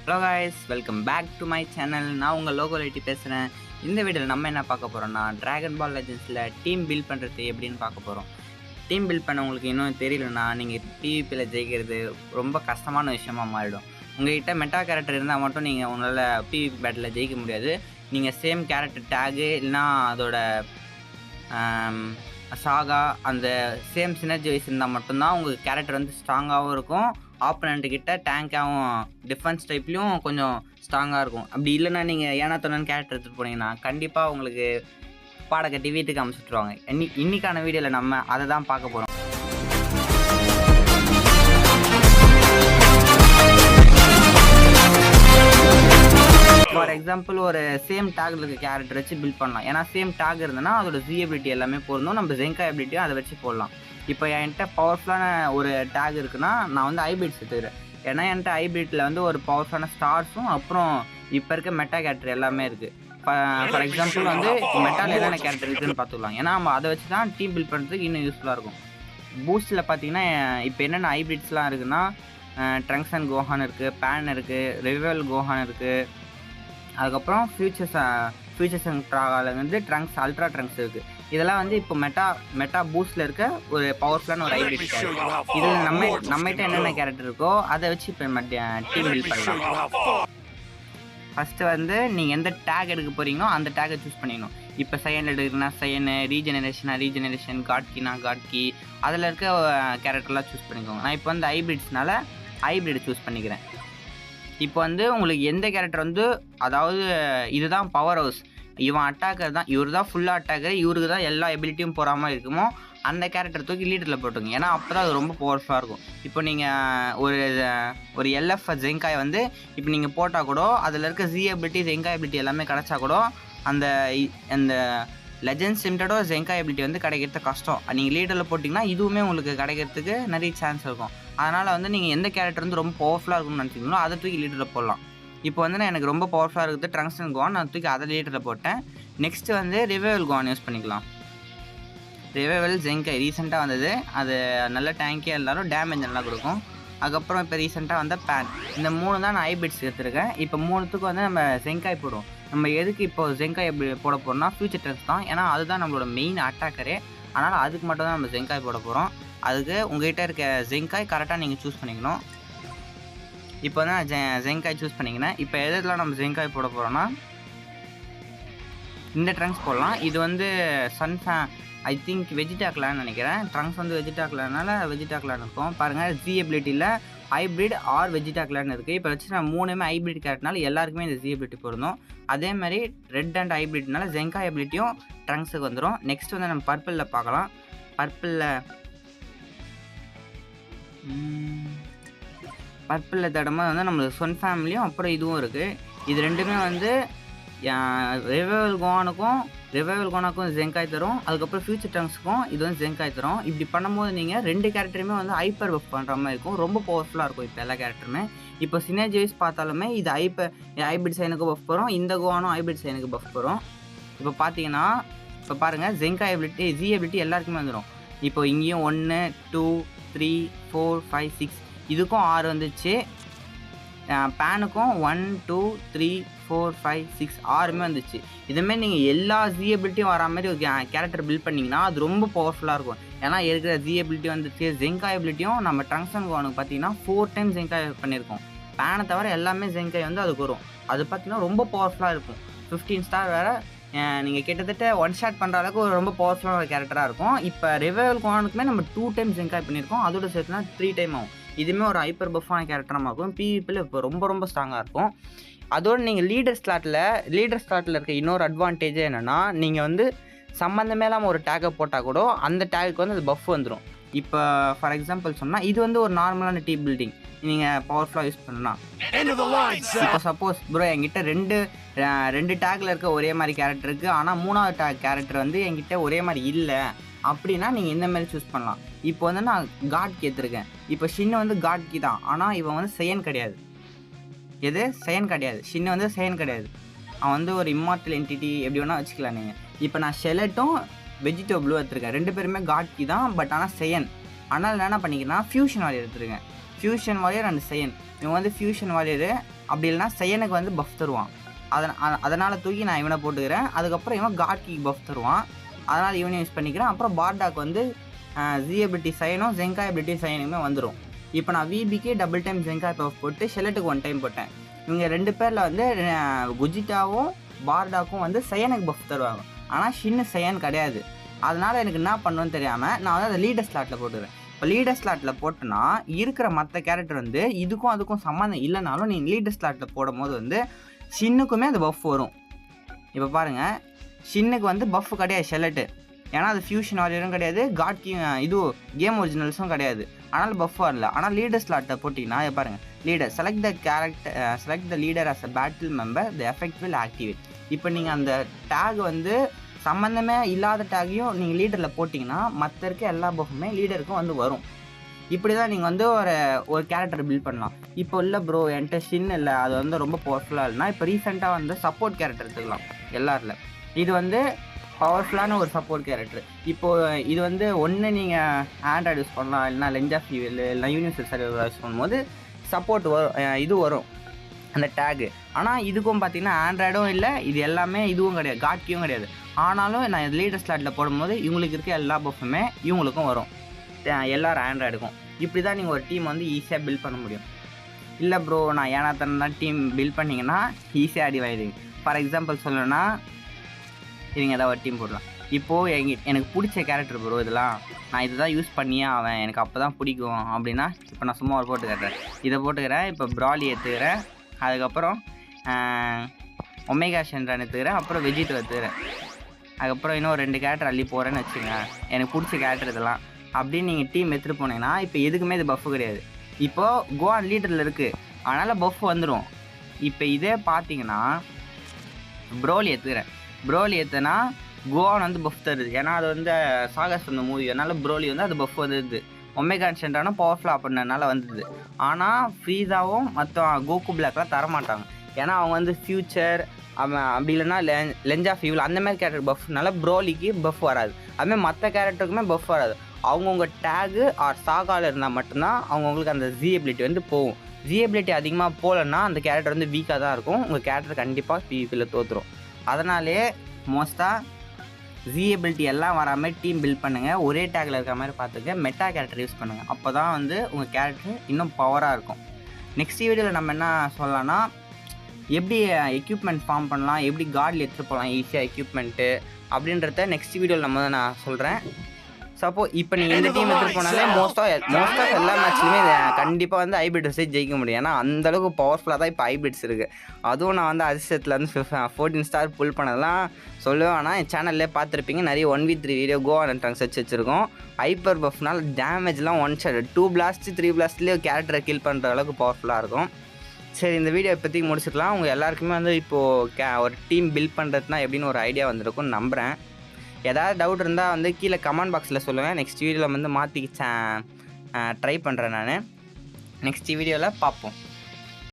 Hello guys, welcome back to my channel. நான் உங்கள் லோகோலைட்டி பேசுகிறேன். இந்த வீடியோவில் நம்ம என்ன பார்க்க போகிறோம்னா, ட்ராகன் பால் லெஜெண்ட்ஸில் டீம் பில்ட் பண்ணுறது எப்படின்னு பார்க்க போகிறோம். டீம் பில்ட் பண்ண உங்களுக்கு இன்னும் தெரியலன்னா, நீங்கள் PvPயில் ஜெயிக்கிறது ரொம்ப கஷ்டமான விஷயமா மாறிடும். உங்கள்கிட்ட மெட்டா கேரக்டர் இருந்தால் மட்டும் நீங்கள் உங்களால் PvP பேட்டில் ஜெயிக்க முடியாது. நீங்கள் சேம் கேரக்டர் டேகு இல்லைனா அதோட சாகா அந்த சேம் சினர்ஜி வைஸ் இருந்தால் மட்டும்தான் உங்கள் கேரக்டர் வந்து ஸ்ட்ராங்காகவும் இருக்கும். ஆப்போனண்ட்டுக்கிட்ட டேங்காகவும் டிஃபென்ஸ் டைப்லேயும் கொஞ்சம் ஸ்ட்ராங்காக இருக்கும். அப்படி இல்லைன்னா நீங்கள் ஏனா தொண்ணு கேரக்டர் எடுத்துகிட்டு போனீங்கன்னா கண்டிப்பாக உங்களுக்கு பாடை கட்டி வீட்டுக்கு அனுப்பிச்சுட்ருவாங்க. இன்னைக்கான வீடியோவில் நம்ம அதை தான் பார்க்க போகிறோம். ஃபார் எக்ஸாம்பிள் ஒரு சேம் டேக்ல இருக்க கேரக்டர் வச்சு பில்ட் பண்ணலாம். ஏன்னா சேம் டேக் இருந்ததுன்னா அதோட ஜிஎபிலிட்டி எல்லாமே பொருந்தும். நம்ம ஜெங்கா எபிலிட்டியும் அதை வச்சு போடலாம். இப்போ என்கிட்ட பவர்ஃபுல்லான ஒரு டேக் இருக்குன்னா நான் வந்து ஹைபிரிட்ஸ் எடுத்துக்கிறேன். ஏன்னா என்கிட்ட ஹைபிரிட்டில் வந்து ஒரு பவர்ஃபுல்லான ஸ்டார்ஸும் அப்புறம் இப்போ இருக்க மெட்டா கேரக்டர் எல்லாமே இருக்குது. ஃபார் எக்ஸாம்பிள் வந்து இப்போ மெட்டாவில் என்னென்ன கேரக்டர் இருக்குதுன்னு பார்த்துக்கலாம். ஏன்னா நம்ம அதை வச்சு தான் டீம் பில்ட் பண்ணுறதுக்கு இன்னும் யூஸ்ஃபுல்லாக இருக்கும். பூஸ்ட்டில் பார்த்தீங்கன்னா இப்போ என்னென்ன ஹைபிரிட்ஸ்லாம் இருக்குன்னா, ட்ரங்க்ஸ் அண்ட் கோஹான் இருக்குது, பேன் இருக்குது, ரிவல் கோஹான் இருக்குது, அதுக்கப்புறம் ஃபியூச்சர்ஸ் அண்ட் ட்ராகாவில் வந்து ட்ரங்க்ஸ் அல்ட்ரா ட்ரங்க்ஸ் இருக்குது. இதெல்லாம் வந்து இப்போ மெட்டா பூஸ்டில் இருக்க ஒரு பவர்ஃபுல்லான ஒரு ஹைபிரிட் கேரக்டர். இதில் நம்மகிட்ட என்னென்ன கேரக்டர் இருக்கோ அதை வச்சு இப்போ டீம் பில்ட் பண்ணலாம். ஃபஸ்ட்டு வந்து நீங்கள் எந்த டேக் எடுக்க போகிறீங்களோ அந்த டேக்கை சூஸ் பண்ணிக்கணும். இப்போ சைன் எடுக்குன்னா சைனு, ரீஜெனரேஷன், காட்கி அதில் இருக்க கேரக்டர்லாம் சூஸ் பண்ணிக்கோங்க. நான் இப்போ வந்து ஹைபிரிட்ஸ்னால ஹைபிரிட் சூஸ் பண்ணிக்கிறேன். இப்போ வந்து உங்களுக்கு எந்த கேரக்டர் வந்து, அதாவது இதுதான் பவர் ஹவுஸ், இவன் அட்டாக்கர் தான், இவர் தான் ஃபுல்லாக அட்டாக்கர், இவருக்கு தான் எல்லா எபிலிட்டியும் போகிற மாதிரி இருக்குமோ அந்த கேரக்டர் தூக்கி லீடரில் போட்டுங்க. ஏன்னா அப்போ தான் அது ரொம்ப பவர்ஃபுல்லாக இருக்கும். இப்போ நீங்கள் ஒரு LF ஜெங்காய் வந்து இப்போ நீங்கள் போட்டால் கூட அதில் இருக்க எபிலிட்டி ஜெங்கா எபிலிட்டி எல்லாமே கிடச்சா கூட அந்த லெஜெண்ட்ஸ் லிமிட்டடோ ஜெங்கா எபிலிட்டி வந்து கிடைக்கிறது கஷ்டம். நீங்கள் லீடரில் போட்டிங்கன்னா இதுவுமே உங்களுக்கு கிடைக்கிறதுக்கு நிறைய சான்ஸ் இருக்கும். அதனால் வந்து நீங்கள் எந்த கேரக்டர் வந்து ரொம்ப பவர்ஃபுல்லாக இருக்கும்னு நினச்சிங்களோ அதை தூக்கி லீடரில் போடலாம். இப்போ வந்து நான் எனக்கு ரொம்ப பவர்ஃபுல்லாக இருக்குது ட்ரங்க்ஸ் அண்ட் கோஹான், நான் தூக்கி அதை லீடரில் போட்டேன். நெக்ஸ்ட்டு வந்து ரிவைவல் கோஹான் யூஸ் பண்ணிக்கலாம். ரிவைவல் ஜெங்காய் ரீசெண்டாக வந்தது, அது நல்ல டேங்கே இருந்தாலும் டேமேஜ் நல்லா கொடுக்கும். அதுக்கப்புறம் இப்போ ரீசெண்டாக வந்த பேன், இந்த 3 தான் நான் ஹைபிரிட்ஸ் எடுத்துருக்கேன். இப்போ 3த்துக்கு வந்து நம்ம ஜெங்காய் போடுவோம். நம்ம எதுக்கு இப்போ ஜெங்காய் எப்படி போட போகிறோம்னா ஃபியூச்சர் ட்ரங்க்ஸ் தான். ஏன்னா அதுதான் நம்மளோட மெயின் அட்டாக்கரே. அதனால் அதுக்கு மட்டும் தான் நம்ம ஜெங்காய் போட போகிறோம். அதுக்கு உங்கள்கிட்ட இருக்க ஜெங்காய் கரெக்டாக நீங்கள் சூஸ் பண்ணிக்கணும். இப்போ வந்து நான் ஜெங்காய் சூஸ் பண்ணிக்கினேன். இப்போ எதில் நம்ம ஜெங்காய் போட போகிறோன்னா இந்த ட்ரங்க்ஸ் போடலாம். இது வந்து ஐ திங்க் வெஜிடாக்லான்னு நினைக்கிறேன். ட்ரங்க்ஸ் வந்து வெஜிடாக்லானால வெஜிடாக்லான் இருக்கும். பாருங்கள் எபிலிட்டியில் ஹைப்ரிட் ஆர் வெஜிடாக்லான்னு இருக்குது. இப்போ வச்சு நான் 3மே ஹைப்ரிட் கேரக்டர்னால எல்லாருக்குமே இந்த எபிலிட்டி பொருந்தும். அதே மாதிரி ரெட் அண்ட் ஹைப்ரிட்னால ஜெங்கா எபிலிட்டியும் ட்ரங்க்ஸுக்கு வந்துடும். நெக்ஸ்ட் வந்து நம்ம பர்பிளில் பார்க்கலாம். பர்பிளில் தடமாக வந்து நம்மளுக்கு சொன் ஃபேமிலியும் அப்புறம் இதுவும் இருக்குது. இது ரெண்டுமே வந்து ரிவைவல் கோஹானுக்கும் ஜெங்காய் தரும். அதுக்கப்புறம் ஃபியூச்சர் ட்ரங்க்ஸுக்கும் இது வந்து ஜெங்காய் தரும். இப்படி பண்ணும்போது நீங்கள் 2 கேரக்டருமே வந்து ஹைப்பர் பஃப் பண்ணுற மாதிரி இருக்கும். ரொம்ப பவர்ஃபுல்லாக இருக்கும் இப்போ எல்லா கேரக்டருமே. இப்போ சினர்ஜி வைஸ் பார்த்தாலுமே இது ஹைபிரிட் சைனுக்கு பஃப் வரும், இந்த கோஹானும் ஹைபிரிட் சைனுக்கு பஃப் வரும். இப்போ பார்த்தீங்கன்னா இப்போ பாருங்கள் ஜெங்கா எபிலிட்டி எல்லாருக்குமே வந்துடும். இப்போ இங்கேயும் 1 2 3 4 5 6 இதுக்கும் 6 வந்துச்சு. பேனுக்கும் 1 2 3 4 5 6 6மே வந்துச்சு. இதுமாரி நீங்கள் எல்லா எபிலிட்டியும் வர மாதிரி ஒரு கேரக்டர் பில்ட் பண்ணிங்கன்னா அது ரொம்ப பவர்ஃபுல்லாக இருக்கும். ஏன்னா இருக்கிற எபிலிட்டி வந்துச்சு. ஜெங்கா எபிலிட்டியும் நம்ம ட்ரங்க்ஸ் அண்ட் கோஹானுக்கு பார்த்தீங்கன்னா 4 டைம் ஜெங்காய் பண்ணியிருக்கோம். பேனை தவிர எல்லாமே ஜெங்காய் வந்து அதுக்கு வரும். அது பார்த்தீங்கன்னா ரொம்ப பவர்ஃபுல்லாக இருக்கும். 15 ஸ்டார் வேறு. நீங்கள் கிட்டத்தட்ட 1 ஷாட் பண்ணுற அளவுக்கு ஒரு ரொம்ப பவர்ஃபுல்லான ஒரு கேரக்டராக இருக்கும். இப்போ ரிவைவல் கோஹானுக்குமே நம்ம 2 டைம் ஜெங்காய் பண்ணியிருக்கோம். அதோட சேர்த்துனா 3 டைம் ஆகும். இதுவுமே ஒரு ஹைப்பர் பஃபான கேரக்டராக இருக்கும். PvPயில் இப்போ ரொம்ப ஸ்ட்ராங்காக இருக்கும். அதோடு நீங்கள் லீடர் ஸ்லாட்டில் இருக்க இன்னொரு அட்வான்டேஜே என்னென்னா, நீங்கள் வந்து சம்மந்தமே இல்லாமல் ஒரு டேக்கை போட்டால் கூட அந்த டேக்கு வந்து அது பஃப் வந்துடும். இப்போ ஃபார் எக்ஸாம்பிள் சொன்னால் இது வந்து ஒரு நார்மலான டீம் பில்டிங் நீங்கள் பவர்ஃபுல்லாக யூஸ் பண்ணலாம். இப்போ சப்போஸ் ப்ரோ என்கிட்ட ரெண்டு டேக்கில் இருக்க ஒரே மாதிரி கேரக்டர் இருக்குது, ஆனால் 3வது டேக் கேரக்டர் வந்து என்கிட்ட ஒரே மாதிரி இல்லை அப்படின்னா நீங்கள் இந்த மாதிரி சூஸ் பண்ணலாம். இப்போ வந்து நான் காட்கி எடுத்துருக்கேன். இப்போ ஷின்னு வந்து காட்கி தான், ஆனால் இவன் வந்து சைன் கிடையாது. ஷின்னு வந்து சைன் கிடையாது. அவன் வந்து ஒரு இம்மார்டல் என்டிட்டி எப்படி வேணால் வச்சுக்கலாம் நீங்கள். இப்போ நான் ஷெலட்டும் வெஜிடோ ப்ளூ எடுத்துருக்கேன். 2 பேருமே காட்கி தான், பட் ஆனால் சைன். ஆனால் நான் என்ன பண்ணிக்கிறேன்னா ஃபியூஷன் வாரியர் எடுத்துருக்கேன். Fusion warrior and sign. இவங்க வந்து ஃபியூஷன் வாரியரு, அப்படி இல்லைனா சையனுக்கு வந்து பஃப் தருவான். அதனால் தூக்கி நான் இவனை போட்டுக்கிறேன். அதுக்கப்புறம் இவன் காட் கீக்கு பஃப் தருவான், அதனால் இவனை யூஸ் பண்ணிக்கிறேன். அப்புறம் பார்டாக் வந்து ஜி எபிலிட்டி சைனும் ஜெங்கா எபிலிட்டி சைனுமே வந்துடும். இப்போ நான் விபிக்கு டபுள் டைம் ஜெங்கா பஃப் போட்டு ஷெல்லட்டுக்கு 1 டைம் போட்டேன். இவங்க 2 பேரில் வந்து குஜிட்டாவும் பார்டாக்கும் வந்து சையனுக்கு பஃப் தருவாங்க. ஆனால் ஷின்னு சையன் கிடையாது. அதனால் எனக்கு என்ன பண்ணணும்னு தெரியாமல் நான் வந்து அதை லீடர் ஸ்லாட்டில் போட்டுக்கிறேன். இப்போ லீடர் ஸ்லாட்டில் போட்டோன்னா இருக்கிற மற்ற கேரக்டர் வந்து இதுக்கும் அதுக்கும் சம்மந்தம் இல்லைனாலும் நீங்கள் லீடர் ஸ்லாட்டில் போடும் போது வந்து ஷின்னுக்குமே அது பஃப் வரும். இப்போ பாருங்கள், ஷின்னுக்கு வந்து பஃப் கிடையாது ஷெல்லட்டு, ஏன்னா அது ஃபியூஷன் வாரியரும் கிடையாது, காட் கீ இது கேம் ஒரிஜினல்ஸும் கிடையாது, ஆனால் பஃப் வரல. ஆனால் லீடர் ஸ்லாட்டை போட்டிங்கன்னா பாருங்கள், leader select the leader as a battle member, the effect will activate. இப்போ நீங்கள் அந்த டேக் வந்து சம்மந்தமே இல்லாத டேக்கையும் நீங்கள் லீடரில் போட்டிங்கன்னா மற்ற இருக்க எல்லா பஃப்புமே லீடருக்கும் வந்து வரும். இப்படி தான் நீங்கள் வந்து ஒரு கேரக்டர் பில்ட் பண்ணலாம். இப்போ இல்லை ப்ரோ என்கிட்ட ஷின் இல்லை, அது வந்து ரொம்ப பவர்ஃபுல்லாக இல்லைனா இப்போ ரீசெண்டாக வந்து சப்போர்ட் கேரக்டர் எடுத்துக்கலாம் எல்லாரில். இது வந்து பவர்ஃபுல்லான ஒரு சப்போர்ட் கேரக்டர். இப்போது இது வந்து ஒன்று நீங்கள் ஆண்ட்ராய்டு யூஸ் பண்ணலாம், இல்லைனா லென்ஸ் ஆஃப் ஈவில் இல்லைனா யூனிவர்சல் சர்வர் யூஸ் பண்ணும்போது சப்போர்ட் வரும், இது வரும் அந்த டேகு. ஆனால் இதுக்கும் பார்த்தீங்கன்னா ஆண்ட்ராய்டும் இல்லை, இது எல்லாமே இதுவும் கிடையாது, காட்கியும் கிடையாது. ஆனாலும் நான் லீடர் ஸ்லாட்டில் போடும்போது இவங்களுக்கு இருக்க எல்லா பஃப்புமே இவங்களுக்கும் வரும், எல்லாரும் ஆண்ட்ராய்டுக்கும். இப்படி தான் நீங்கள் ஒரு டீம் வந்து ஈஸியாக பில்ட் பண்ண முடியும். இல்லை ப்ரோ நான் ஏனாத்தனா டீம் பில்ட் பண்ணிங்கன்னா ஈஸியாக அடி வாங்கிடுங்க. ஃபார் எக்ஸாம்பிள் சொல்லணும்னா இவங்க ஏதாவது ஒரு டீம் போடலாம். இப்போது எனக்கு பிடிச்ச கேரக்டர் ப்ரோ இதெல்லாம், நான் இதை தான் யூஸ் பண்ணியே அவன் எனக்கு அப்போ தான் பிடிக்கும் அப்படின்னா, இப்போ நான் சும்மா ஒரு போட்டு காட்டுறேன், இதை போட்டுக்கிறேன். இப்போ ப்ராலி எடுத்துக்கிறேன், அதுக்கப்புறம் ஒமேகா ஷென்ரான் எடுத்துக்கிறேன், அப்புறம் வெஜிடோ எடுத்துக்கிறேன், அதுக்கப்புறம் இன்னும் 2 கேரக்டர் அள்ளி போகிறேன்னு வச்சுங்க. எனக்கு பிடிச்ச கேரக்டர் இதெல்லாம் அப்படின்னு நீங்கள் டீம் எடுத்துகிட்டு போனீங்கன்னா இப்போ எதுக்குமே இது பஃப் கிடையாது. இப்போது கோவான் லீடரில் இருக்குது, அதனால் பஃப் வந்துடும். இப்போ இதே பார்த்தீங்கன்னா ப்ரோலி எடுத்துக்கிறேன், ப்ரோலி எடுத்தேன்னா கோவான் வந்து பஃப் தருது, ஏன்னா அது வந்து சாகஸ் வந்த மூவி, அதனால் ப்ரோலி வந்து அது பஃப் வந்துடுது. ஒமேகா ஷென்ரானும் பவர்ஃபுல்லாக பண்ணனால வந்தது. ஆனால் ஃப்ரீஸாவும் மற்ற கோகு பிளாக்லாம் தரமாட்டாங்க, ஏன்னா அவங்க வந்து ஃப்யூச்சர் அப்படி இல்லைனா லென்ஸ் ஆஃப் ஈவில் அந்தமாதிரி கேரக்டர் பஃப்னால ப்ரோலிக்கு பஃப் வராது. அதுமாதிரி மற்ற கேரக்டருக்குமே பஃப் வராது. அவங்கவுங்க டேகு ஆர் சாகாவில் இருந்தால் மட்டும்தான் அவங்கவுங்களுக்கு அந்த ஜி எபிலிட்டி வந்து போகும். ஜி எபிலிட்டி அதிகமாக போகலன்னா அந்த கேரக்டர் வந்து வீக்காக தான் இருக்கும், உங்கள் கேரக்டர் கண்டிப்பாக பிவிபியில் தோற்றுரும். அதனாலே மோஸ்ட்டாக ஜி எபிலிட்டி எல்லாம் வராமல் டீம் பில்ட் பண்ணுங்கள். ஒரே டேக்கில் இருக்கிற மாதிரி பார்த்துக்க, மெட்டா கேரக்டர் யூஸ் பண்ணுங்கள், அப்போ தான் வந்து உங்கள் கேரக்டர் இன்னும் பவராக இருக்கும். நெக்ஸ்ட் வீடியோவில் நம்ம என்ன சொல்லலாம்னா, எப்படி எக்யூப்மெண்ட் ஃபார்ம் பண்ணலாம், எப்படி கார்டில் எடுத்துகிட்டு போகலாம் ஈஸியாக எக்யூப்மெண்ட்டு அப்படின்றத நெக்ஸ்ட் வீடியோவில் நான் சொல்கிறேன். சப்போஸ் இப்போ நீங்கள் இந்த டீம் எடுத்துகிட்டு போனாலே மோஸ்ட் ஆஃப் எல்லா மேட்ச்லையுமே கண்டிப்பாக வந்து ஹைபிரிட் வச்சு ஜெயிக்க முடியும், ஏன்னா அந்தளவுக்கு பவர்ஃபுல்லாக தான் இப்போ ஹைபிரிட்ஸ் இருக்குது. அதுவும் நான் வந்து அதிர்ஷ்டத்தில் வந்து 14 ஸ்டார் புல் பண்ணதெல்லாம் சொல்லுவேன். ஆனால் என் சேனல்லே பார்த்துருப்பீங்க, நிறைய 1v3 வீடியோ கோவான் ட்ரங்க்ஸ் வச்சுருக்கோம். ஹைப்பர் பஃப்னால் டேமேஜ்லாம் 1 ஷாட் 2 பிளாஸ்ட் 3 பிளாஸ்ட்லேயே கேரக்டரை கில் பண்ணுற அளவுக்கு பவர்ஃபுல்லாக இருக்கும். சரி, இந்த வீடியோ இப்போதைக்கு முடிச்சுக்கலாம். உங்கள் எல்லாருக்குமே வந்து இப்போது ஒரு டீம் பில்ட் பண்ணுறதுனா எப்படின்னு ஒரு ஐடியா வந்திருக்கும்னு நம்புகிறேன். ஏதாவது டவுட் இருந்தால் வந்து கீழே கமெண்ட் பாக்ஸில் சொல்லுவேன். நெக்ஸ்ட் வீடியோவில் வந்து மாற்றி ட்ரை பண்ணுறேன் நான். நெக்ஸ்ட் வீடியோவில் பார்ப்போம்.